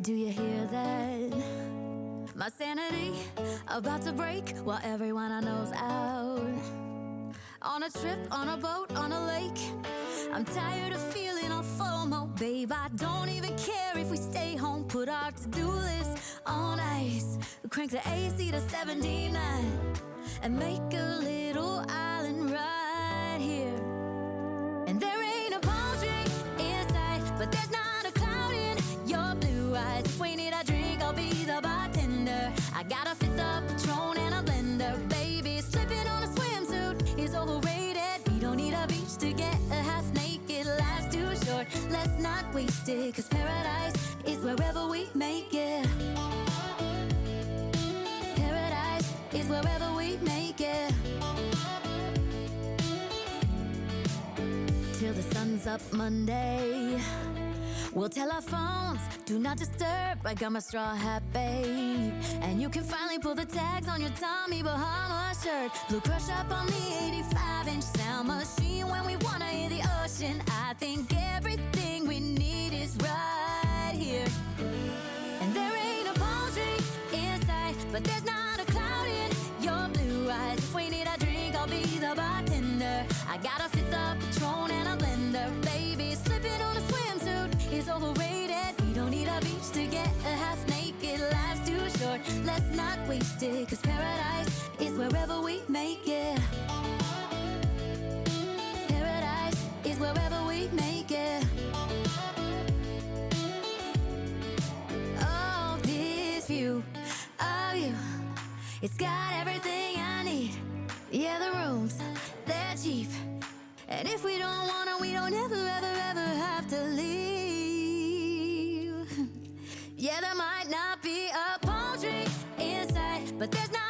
Do you hear that? My sanity about to break while everyone I know's out. On a trip, on a boat, on a lake. I'm tired of feeling all FOMO, babe. I don't even care if we stay home. Put our to-do list on ice. Crank the AC to 79 and make a little island right here. And there ain't a palm tree in sight, but there's not a cloud in your blue eyes. If we need a drink, I'll be the bartender. I got a fifth of Patron and a blender. Baby, slipping on a swimsuit is overrated. We don't need a beach to get a half naked. Life's too short, let's not waste it. Cause paradise is wherever we make it. Paradise is wherever we make it. Till the sun's up Monday, we'll tell our phones, do not disturb. I got my straw hat, babe. And you can finally pull the tags on your Tommy Bahama shirt. Blue crush up on the 85-inch sound machine. When we wanna hear the ocean, I think everything we need is right here. And there ain't a palm tree in sight, but there's not a cloud in your blue eyes. If we need a drink, I'll be the bartender. I got a fifth of Patron and a blender. Baby, slipping on a swimsuit is overrated. We don't need a beach to get a half naked. Life's too short, let's not waste it. Cause paradise is wherever we make it. Paradise is wherever we make it. Oh, this view of you, it's got everything I need. Yeah, the rooms, they're cheap. And if we don't wanna, we don't ever, ever, ever have to leave. Yeah, there might not be a palm tree in sight, but there's not